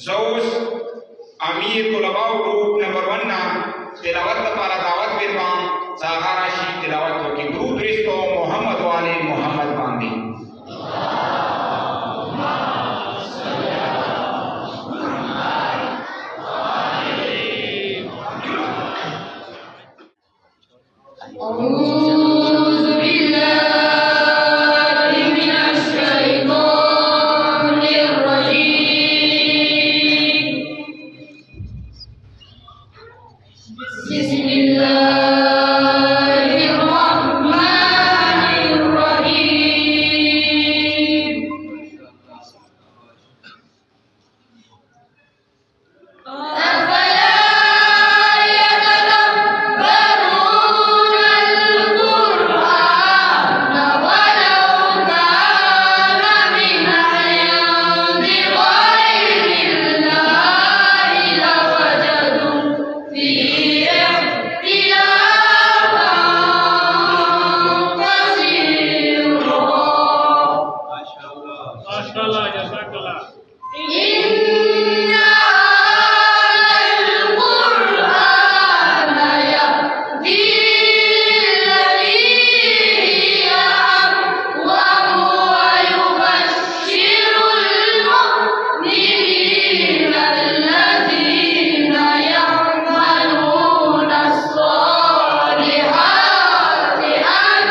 زوس امیر طلباء گروپ نمبر 1 نا تلاوت لپاره دعوت ورکوم څنګه راشي تلاوت وکړي درود رښتو محمد والي محمد باندې بسم الله الرحمن الرحيم أفلا يتدبرون القرآن ولو كان من عند غير الله لوجدوا فيه اختلافا كثيرا ما شاء الله جزاك الله. إن هذا القرآن يهدي للتي هي أقوم ويبشر المؤمنين الذين يعملون الصالحات أن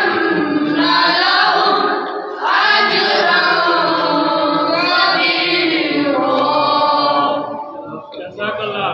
لهم أجرا كبيرا جزاك الله.